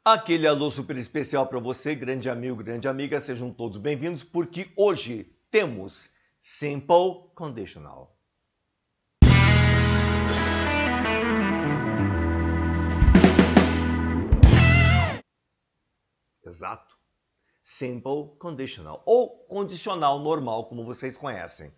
Aquele alô super especial para você, grande amigo, grande amiga, sejam todos bem-vindos, porque hoje temos Simple Conditional. Exato. Simple Conditional, ou condicional normal, como vocês conhecem.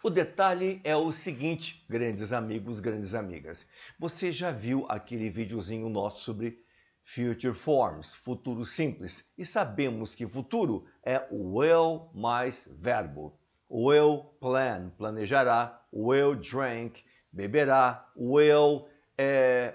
O detalhe é o seguinte, grandes amigos, grandes amigas. Você já viu aquele videozinho nosso sobre Future Forms, futuro simples, e sabemos que futuro é o will mais verbo. Will plan, planejará. Will drink, beberá. Will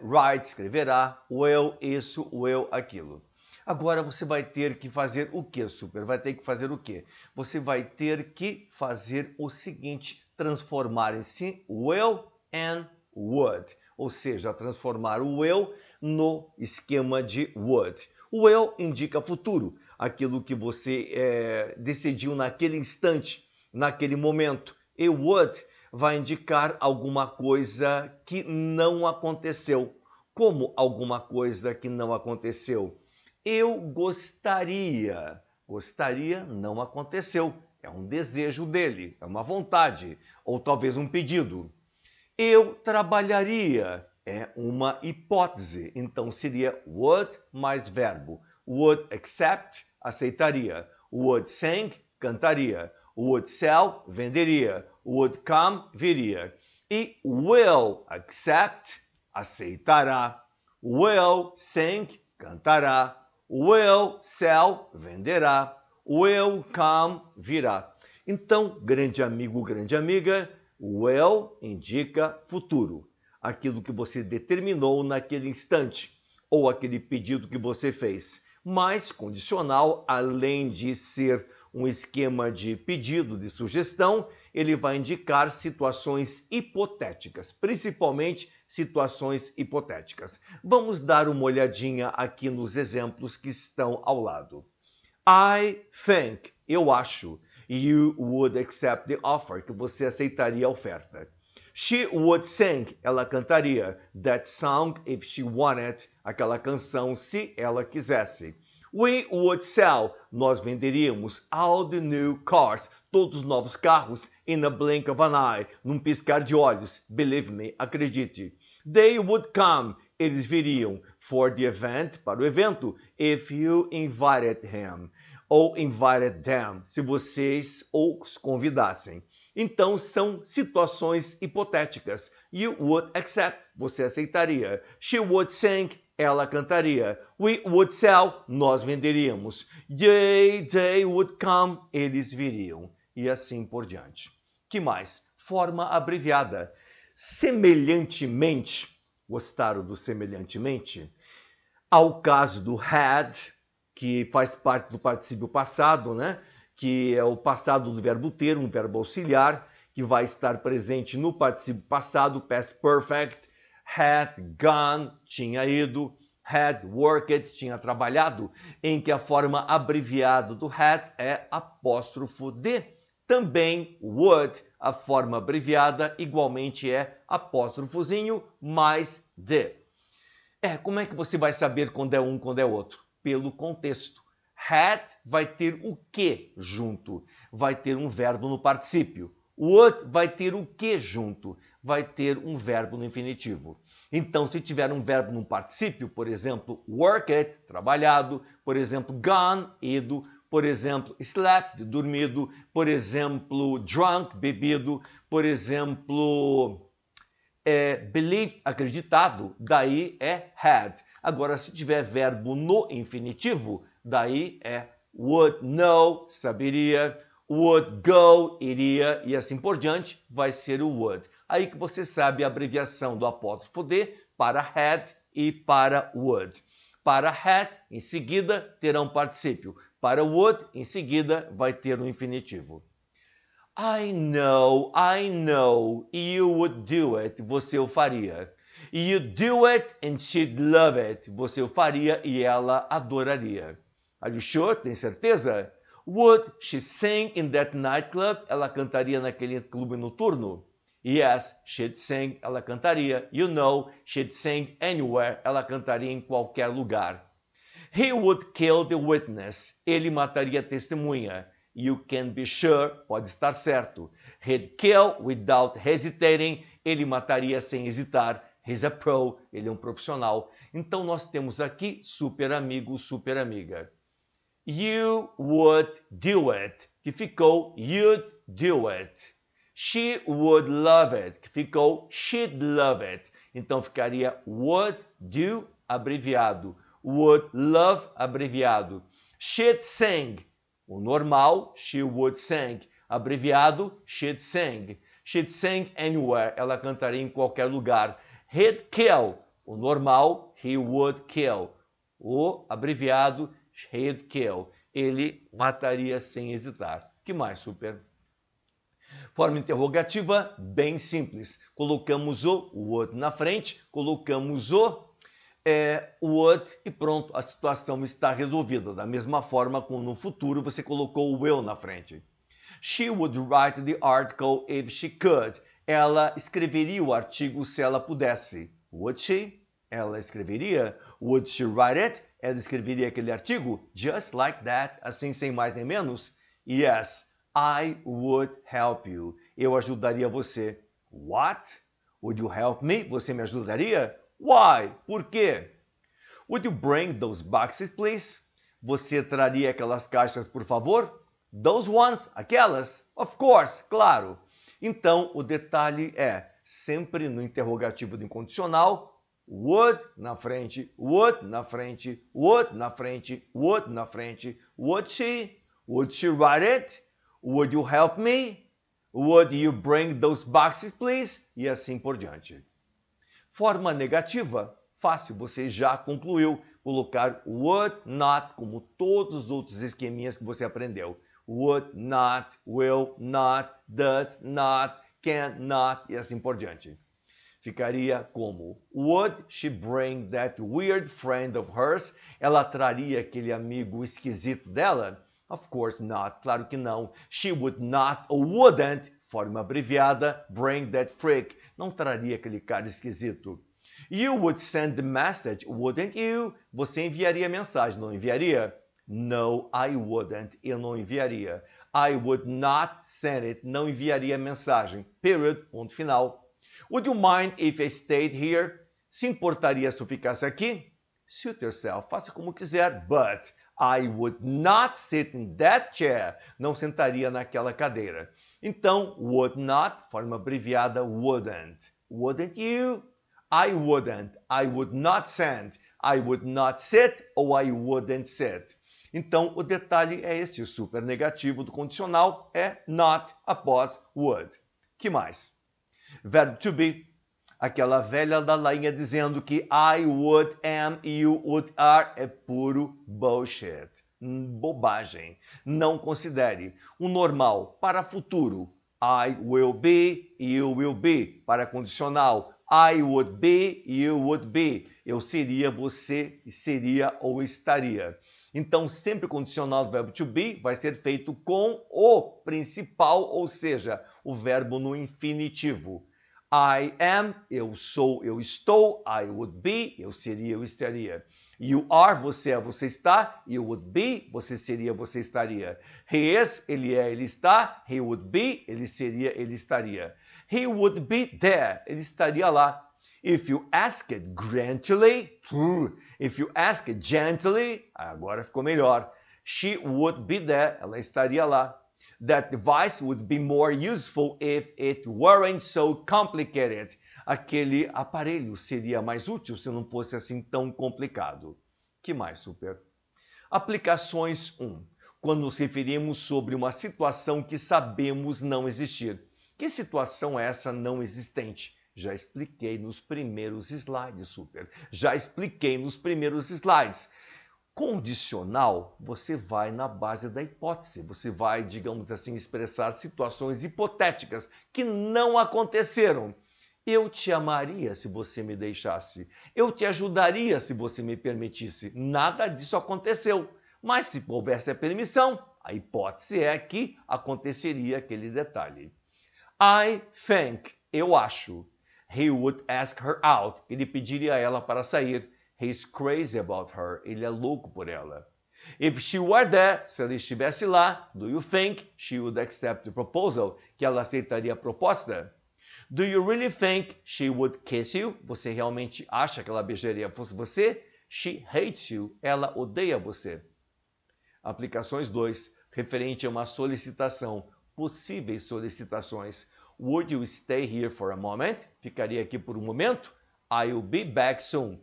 write, escreverá. Will isso, will aquilo. Agora você vai ter que fazer o que, super? Vai ter que fazer o quê? Você vai ter que fazer o seguinte, transformar em si will and would. Ou seja, transformar o will no esquema de would. O will indica futuro, aquilo que você decidiu naquele instante, naquele momento. E would vai indicar alguma coisa que não aconteceu. Como alguma coisa que não aconteceu? Eu gostaria. Gostaria não aconteceu. É um desejo dele, é uma vontade, ou talvez um pedido. Eu trabalharia. É uma hipótese. Então seria would mais verbo. Would accept, aceitaria. Would sing, cantaria. Would sell, venderia. Would come, viria. E will accept, aceitará. Will sing, cantará. Will sell, venderá. Will come, virá. Então, grande amigo, grande amiga, will indica futuro. Aquilo que você determinou naquele instante, ou aquele pedido que você fez. Mas condicional, além de ser um esquema de pedido, de sugestão, ele vai indicar situações hipotéticas, principalmente situações hipotéticas. Vamos dar uma olhadinha aqui nos exemplos que estão ao lado. I think, eu acho, you would accept the offer, que você aceitaria a oferta. She would sing, ela cantaria that song if she wanted, aquela canção se ela quisesse. We would sell, nós venderíamos all the new cars, todos os novos carros, in a blink of an eye, num piscar de olhos. Believe me, acredite. They would come, eles viriam, for the event, para o evento, if you invited him, ou invited them, se vocês os convidassem. Então, são situações hipotéticas. You would accept, você aceitaria. She would sing, ela cantaria. We would sell, nós venderíamos. They would come, eles viriam. E assim por diante. Que mais? Forma abreviada. Semelhantemente, gostaram do semelhantemente? Ao caso do had, que faz parte do particípio passado, né? Que é o passado do verbo ter, um verbo auxiliar, que vai estar presente no particípio passado, past perfect. Had gone, tinha ido. Had worked, tinha trabalhado, em que a forma abreviada do had é apóstrofo D. Também would, a forma abreviada, igualmente é apóstrofozinho mais D. Como é que você vai saber quando é um, quando é outro? Pelo contexto. Had vai ter o que junto? Vai ter um verbo no particípio. Would vai ter o que junto? Vai ter um verbo no infinitivo. Então, se tiver um verbo no particípio, por exemplo, worked, trabalhado, por exemplo, gone, ido, por exemplo, slept, dormido, por exemplo, drunk, bebido, por exemplo, believe, acreditado, daí é had. Agora, se tiver verbo no infinitivo, daí é would know, saberia, would go, iria, e assim por diante, vai ser o would. Aí que você sabe a abreviação do apóstrofo D para had e para would. Para had, em seguida, terá um particípio. Para would, em seguida, vai ter um infinitivo. I know, you would do it, você o faria. You do it and she'd love it, você o faria e ela adoraria. Are you sure? Tem certeza? Would she sing in that nightclub? Ela cantaria naquele clube noturno? Yes, she'd sing, ela cantaria. You know, she'd sing anywhere, ela cantaria em qualquer lugar. He would kill the witness. Ele mataria a testemunha. You can be sure, pode estar certo. He'd kill without hesitating. Ele mataria sem hesitar. He's a pro, ele é um profissional. Então nós temos aqui super amigo, super amiga. You would do it, que ficou you'd do it. She would love it, que ficou she'd love it. Então ficaria would do abreviado, would love abreviado. She'd sing, o normal, she would sing, abreviado, she'd sing. She'd sing anywhere, ela cantaria em qualquer lugar. He'd kill, o normal, he would kill. O abreviado, he'd kill. Ele mataria sem hesitar. Que mais, super? Forma interrogativa bem simples. Colocamos o would na frente, colocamos o would e pronto, a situação está resolvida. Da mesma forma como no futuro você colocou o will na frente. She would write the article if she could. Ela escreveria o artigo se ela pudesse. Would she? Ela escreveria. Would she write it? Ela escreveria aquele artigo? Just like that, assim sem mais nem menos? Yes, I would help you. Eu ajudaria você. What? Would you help me? Você me ajudaria? Why? Por quê? Would you bring those boxes, please? Você traria aquelas caixas, por favor? Those ones? Aquelas? Of course, claro. Então, o detalhe é, sempre no interrogativo do incondicional, would na frente, would na frente, would na frente, would na frente. Would she? Would she write it? Would you help me? Would you bring those boxes, please? E assim por diante. Forma negativa, fácil, você já concluiu. Colocar would not, como todos os outros esqueminhas que você aprendeu. Would not, will not, does not, can not e assim por diante. Ficaria como would she bring that weird friend of hers? Ela traria aquele amigo esquisito dela? Of course not, claro que não. She would not ou wouldn't, forma abreviada, bring that freak. Não traria aquele cara esquisito. You would send the message, wouldn't you? Você enviaria a mensagem, não enviaria? No, I wouldn't. Eu não enviaria. I would not send it. Não enviaria a mensagem. Period. Ponto final. Would you mind if I stayed here? Se importaria se eu ficasse aqui? Suit yourself. Faça como quiser. But I would not sit in that chair. Não sentaria naquela cadeira. Então, would not, forma abreviada, wouldn't. Wouldn't you? I wouldn't. I would not send. I would not sit ou I wouldn't sit. Então, o detalhe é este, o super negativo do condicional é not após would. Que mais? Verbo to be, aquela velha ladainha dizendo que I would, am, you would, are é puro bullshit. Bobagem. Não considere. O normal para futuro, I will be, you will be. Para condicional, I would be, you would be. Eu seria, você seria ou estaria. Então, sempre o condicional do verbo to be vai ser feito com o principal, ou seja, o verbo no infinitivo. I am, eu sou, eu estou. I would be, eu seria, eu estaria. You are, você é, você está. You would be, você seria, você estaria. He is, ele é, ele está. He would be, ele seria, ele estaria. He would be there, ele estaria lá. If you ask it gently, if you ask it gently, agora ficou melhor. She would be there, ela estaria lá. That device would be more useful if it weren't so complicated. Aquele aparelho seria mais útil se não fosse assim tão complicado. Que mais, super? Aplicações 1. Quando nos referimos sobre uma situação que sabemos não existir. Que situação é essa não existente? Já expliquei nos primeiros slides, super. Já expliquei nos primeiros slides. Condicional, você vai na base da hipótese. Você vai, digamos assim, expressar situações hipotéticas que não aconteceram. Eu te amaria se você me deixasse. Eu te ajudaria se você me permitisse. Nada disso aconteceu. Mas se houvesse a permissão, a hipótese é que aconteceria aquele detalhe. I think, eu acho. He would ask her out. Ele pediria a ela para sair. He's crazy about her. Ele é louco por ela. If she were there, se ela estivesse lá, do you think she would accept the proposal? Que ela aceitaria a proposta? Do you really think she would kiss you? Você realmente acha que ela beijaria fosse você? She hates you. Ela odeia você. Aplicações 2. Referente a uma solicitação. Possíveis solicitações. Would you stay here for a moment? Ficaria aqui por um momento? I'll be back soon.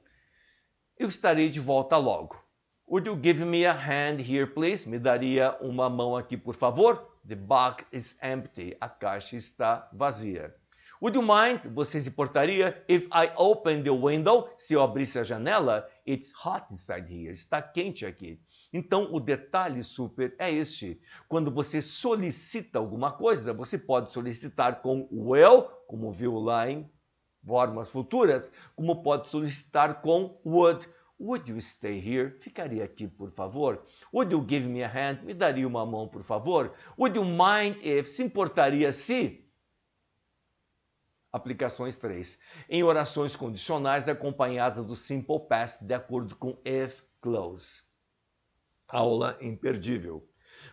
Eu estarei de volta logo. Would you give me a hand here, please? Me daria uma mão aqui, por favor? The box is empty. A caixa está vazia. Would you mind? Você se importaria? If I open the window? Se eu abrisse a janela? It's hot inside here. Está quente aqui. Então, o detalhe super é este. Quando você solicita alguma coisa, você pode solicitar com will, como viu lá em formas futuras, como pode solicitar com would. Would you stay here? Ficaria aqui, por favor. Would you give me a hand? Me daria uma mão, por favor. Would you mind if? Se importaria se? Aplicações 3. Em orações condicionais acompanhadas do simple past de acordo com if clause. Aula imperdível.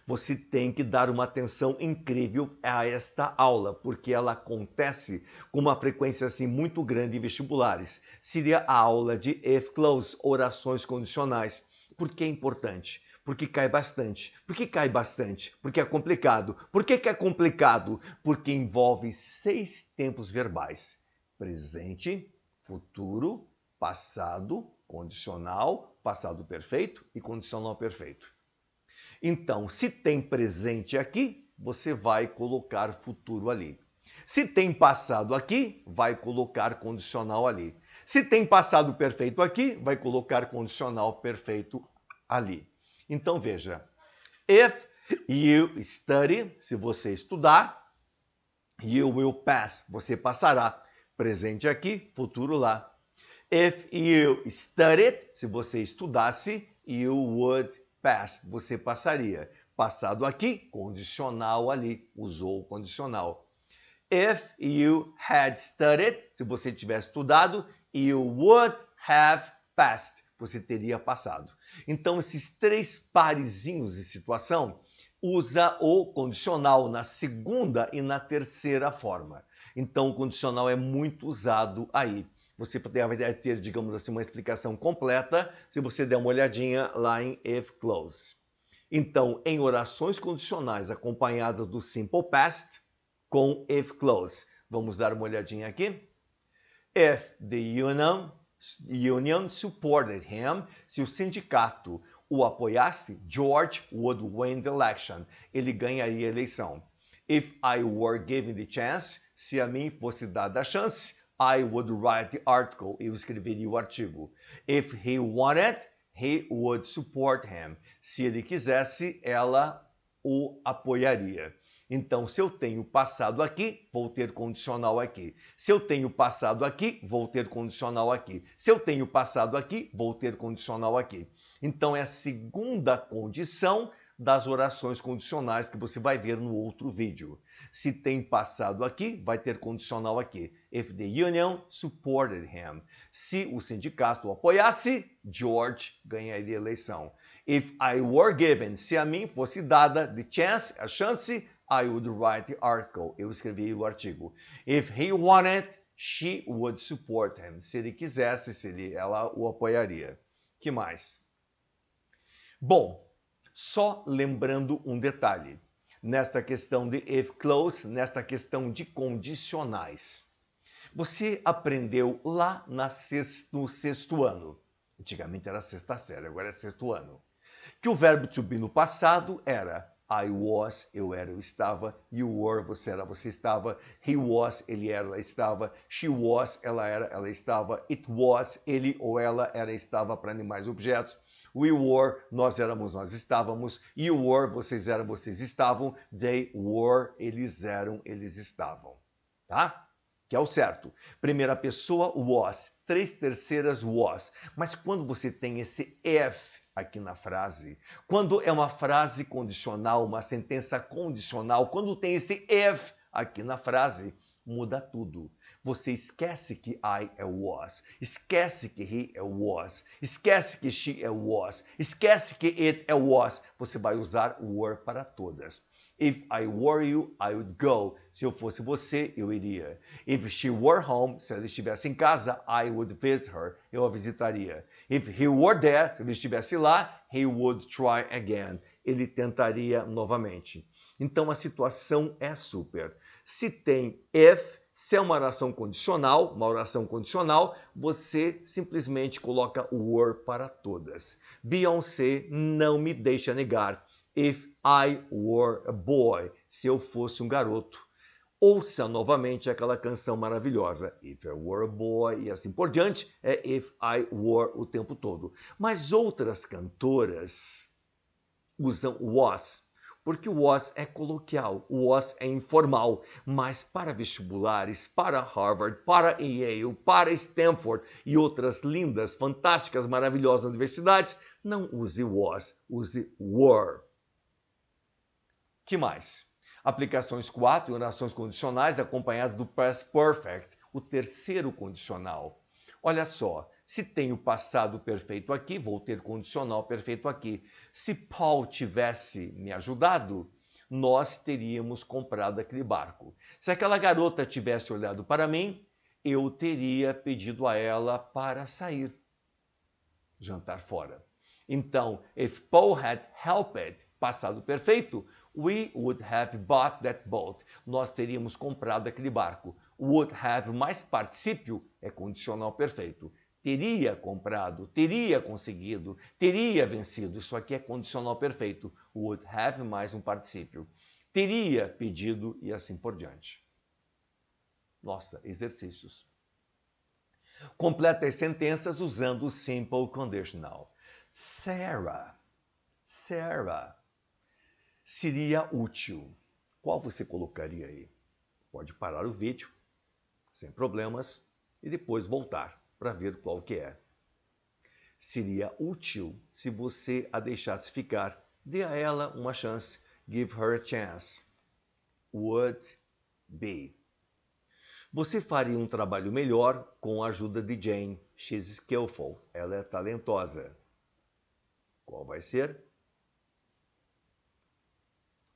Você tem que dar uma atenção incrível a esta aula, porque ela acontece com uma frequência assim muito grande em vestibulares. Seria a aula de if clause, orações condicionais. Por que é importante? Porque cai bastante. Por que cai bastante? Porque é complicado. Por que é complicado? Porque envolve 6 tempos verbais. Presente, futuro, passado, condicional, passado perfeito e condicional perfeito. Então, se tem presente aqui, você vai colocar futuro ali. Se tem passado aqui, vai colocar condicional ali. Se tem passado perfeito aqui, vai colocar condicional perfeito ali. Então, veja. If you study, se você estudar, you will pass, você passará. Presente aqui, futuro lá. If you studied, se você estudasse, you would pass, você passaria. Passado aqui, condicional ali, usou o condicional. If you had studied, se você tivesse estudado, you would have passed, você teria passado. Então, esses 3 parezinhos de situação, usa o condicional na segunda e na terceira forma. Então, o condicional é muito usado aí. Você vai ter, digamos assim, uma explicação completa se você der uma olhadinha lá em if clause. Então, em orações condicionais acompanhadas do simple past com if clause. Vamos dar uma olhadinha aqui. If the union supported him, se o sindicato o apoiasse, George would win the election. Ele ganharia a eleição. If I were given the chance, se a mim fosse dada a chance, I would write the article. Eu escreveria o artigo. If he wanted, he would support him. Se ele quisesse, ela o apoiaria. Então, se eu tenho passado aqui, vou ter condicional aqui. Se eu tenho passado aqui, vou ter condicional aqui. Se eu tenho passado aqui, vou ter condicional aqui. Então, é a segunda condição das orações condicionais que você vai ver no outro vídeo. Se tem passado aqui, vai ter condicional aqui. If the union supported him. Se o sindicato o apoiasse, George ganharia a eleição. If I were given, se a mim fosse dada the chance, a chance, I would write the article. Eu escreveria o artigo. If he wanted, she would support him. Se ele quisesse, ela o apoiaria. Que mais? Bom, só lembrando um detalhe. Nesta questão de if clause, nesta questão de condicionais. Você aprendeu lá no sexto ano. Antigamente era sexta série, agora é sexto ano. Que o verbo to be no passado era I was, eu era, eu estava. You were, você era, você estava. He was, ele era, ela estava. She was, ela era, ela estava. It was, ele ou ela era, estava para animais e objetos. We were, nós éramos, nós estávamos. You were, vocês eram, vocês estavam. They were, eles eram, eles estavam. Tá? Que é o certo. Primeira pessoa, was. 3/3 was. Mas quando você tem esse if aqui na frase, quando é uma frase condicional, uma sentença condicional, quando tem esse if aqui na frase, muda tudo. Você esquece que I é was, esquece que he é was, esquece que she é was, esquece que it é was. Você vai usar were para todas. If I were you, I would go. Se eu fosse você, eu iria. If she were home, se ela estivesse em casa, I would visit her. Eu a visitaria. If he were there, se ele estivesse lá, he would try again. Ele tentaria novamente. Então a situação é super. Se tem if, se é uma oração condicional, você simplesmente coloca were para todas. Beyoncé não me deixa negar. If I were a boy, se eu fosse um garoto. Ouça novamente aquela canção maravilhosa, If I Were a Boy, e assim por diante, é If I Were o tempo todo. Mas outras cantoras usam was, porque o was é coloquial, o was é informal, mas para vestibulares, para Harvard, para Yale, para Stanford e outras lindas, fantásticas, maravilhosas universidades, não use was, use were. Que mais? Aplicações 4 e orações condicionais acompanhadas do past perfect, o terceiro condicional. Olha só, se tem o passado perfeito aqui, vou ter condicional perfeito aqui. Se Paul tivesse me ajudado, nós teríamos comprado aquele barco. Se aquela garota tivesse olhado para mim, eu teria pedido a ela para sair, jantar fora. Então, if Paul had helped, passado perfeito, we would have bought that boat. Nós teríamos comprado aquele barco. Would have mais particípio é condicional perfeito. Teria comprado, teria conseguido, teria vencido. Isso aqui é condicional perfeito. Would have mais um particípio. Teria pedido e assim por diante. Nossa, exercícios. Completa as sentenças usando o simple conditional. Sarah seria útil. Qual você colocaria aí? Pode parar o vídeo, sem problemas, e depois voltar para ver qual que é. Seria útil se você a deixasse ficar. Dê a ela uma chance. Give her a chance. Would be. Você faria um trabalho melhor com a ajuda de Jane. She's skillful. Ela é talentosa. Qual vai ser?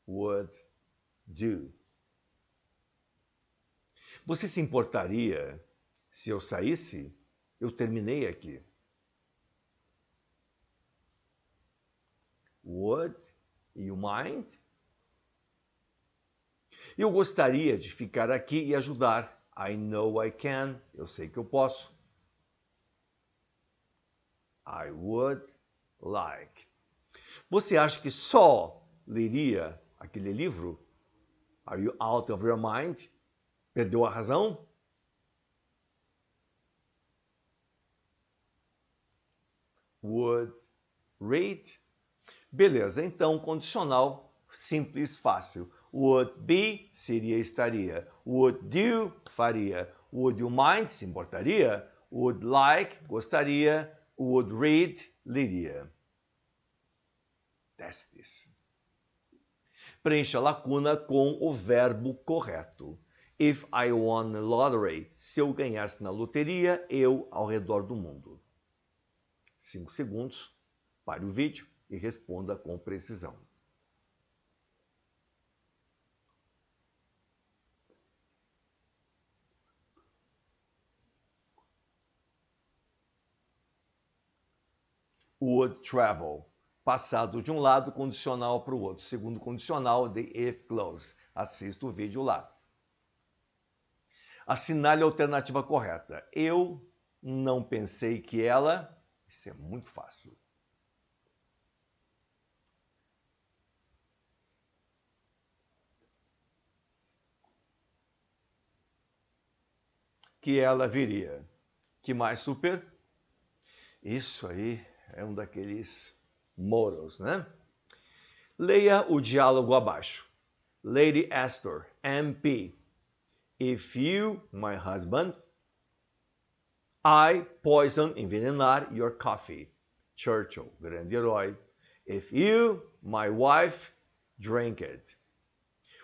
Would do. Você se importaria se eu saísse? Eu terminei aqui. Would you mind? Eu gostaria de ficar aqui e ajudar. I know I can. Eu sei que eu posso. I would like. Você acha que só leria aquele livro? Are you out of your mind? Perdeu a razão? Would read. Beleza, então condicional simples, fácil. Would be seria estaria. Would do faria. Would you mind se importaria? Would like gostaria. Would read leria. Testes. Preencha a lacuna com o verbo correto. If I won the lottery, se eu ganhasse na loteria, eu ao redor do mundo. 5 segundos, pare o vídeo e responda com precisão. Would travel. Passado de um lado, condicional para o outro. Segundo condicional de if close. Assista o vídeo lá. Assinale a alternativa correta. Eu não pensei que ela... Isso é muito fácil. Que ela viria. Que mais super? Isso aí é um daqueles moros, né? Leia o diálogo abaixo. Lady Astor, MP. If you, my husband, I poison, envenenar your coffee. Churchill, grande herói. If you, my wife, drink it.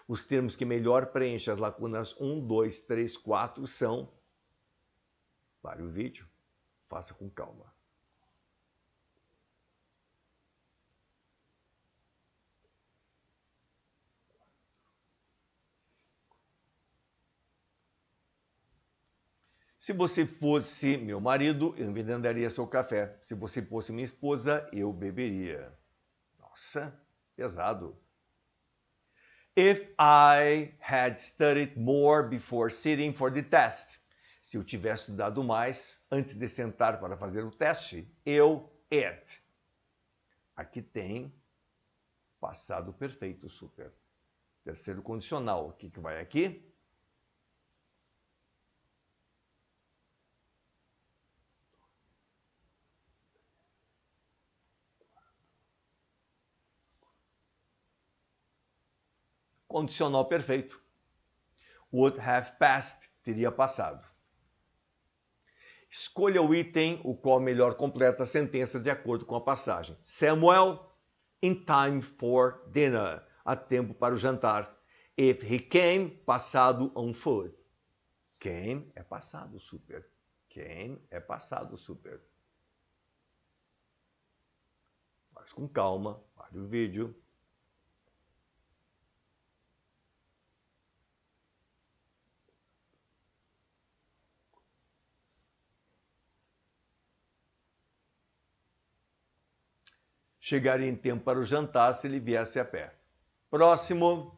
Os termos que melhor preenchem as lacunas 1, 2, 3, 4 são... Pare o vídeo, faça com calma. Se você fosse meu marido, eu envenenaria seu café. Se você fosse minha esposa, eu beberia. Nossa, pesado. If I had studied more before sitting for the test. Se eu tivesse estudado mais antes de sentar para fazer o teste, eu it. Aqui tem passado perfeito, super. Terceiro condicional, o que vai aqui? Condicional perfeito. Would have passed, teria passado. Escolha o item o qual melhor completa a sentença de acordo com a passagem. Samuel, in time for dinner. Há tempo para o jantar. If he came, passado on foot. Came é passado, super. Came é passado, super. Mas com calma, pare o vídeo. Chegaria em tempo para o jantar se ele viesse a pé. Próximo.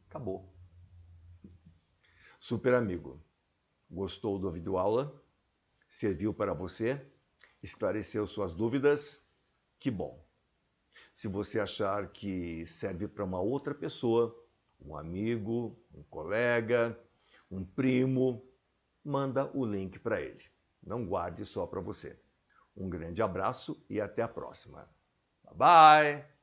Acabou. Super amigo. Gostou do videoaula? Serviu para você? Esclareceu suas dúvidas? Que bom. Se você achar que serve para uma outra pessoa, um amigo, um colega, um primo, manda o link para ele. Não guarde só para você. Um grande abraço e até a próxima. Bye, bye!